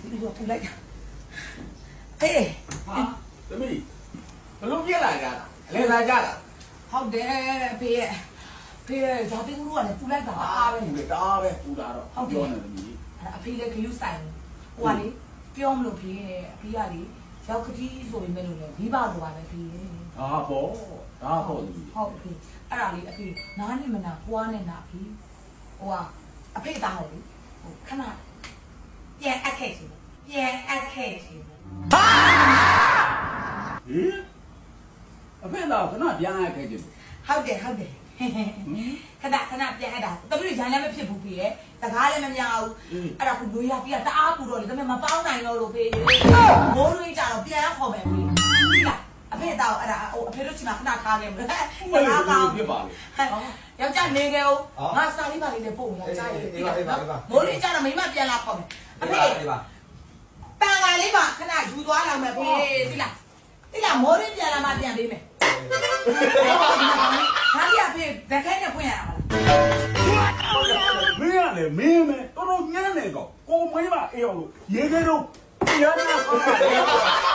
ဒီလိုပူလိုက်ဟေးဟာသမီးဘလို့ပြက်လာကြတာအလဲလာကြတာ ဟုတ်တယ်ဖေးဇာတိကူကလည်းပူလိုက်တာအားပဲ တားပဲပူတာတော့ပြောနေသမီး အဖေလည်းခရုဆိုင်ဟိုကလေပြောမလို့ဖေးအဖေကလေရောက်ကတိဆိုရင်လည်းမိဘလိုပါပဲဖေး ဟာပေါ့ဒါပေါ့သမီး ဟုတ်ဖေးအဲ့ဒါလေးအဖေနားနဲ့မနာပွားနဲ့နာဖေးဟိုကအဖေသားဟိုလေဟိုခဏပြန်အပ်ခဲ့စီပြန်အပ်ခဲ့စီဟေးအဖေတော့ခဏပြန်ရခဲ့ကြည့် ဟုတ်တယ်ခဏပြန်အပ်တာတပည့်ရန်လည်းမဖြစ်ဘူးဖေးရဲ့စကားလည်းမများဘူးအဲ့ဒါကလူရကြီးကတအားပူတော့လေတမင်မပေါင်းနိုင်တော့လို့ဖေးမိုးရင်းကြတော့ပြန်ခေါ်မယ်ဖေးဒီလားအဖေသားအဲ့ဒါဟိုအဖေတို့ချီမှာခဏထားခဲ့မလို့စကားကောင်းဖြစ်ပါလေ ယောက်ျားနေခဲ့ဦးငါစာလေးပါလေးနဲ့ပို့ယောက်ျားလေးမိုးရင်းကြတော့မိမပြန်လာခေါ်မယ်အဖေပန်ကားလေးပါခဏယူသွားလောက်မယ်ဖေးဒီလားမိုးရင်းပြန်လာမှပြန်ပေးမယ်ဟာဒီအဖေဘက်ခဲနဲ့ဖွင့်ရတာမလား မင်းကလည်းမင်းမဲတော်တော်ညံ့နေကောကိုမင်းမအေးအောင်လို့ရေခဲတော့ပြန်လာခေါ်တာ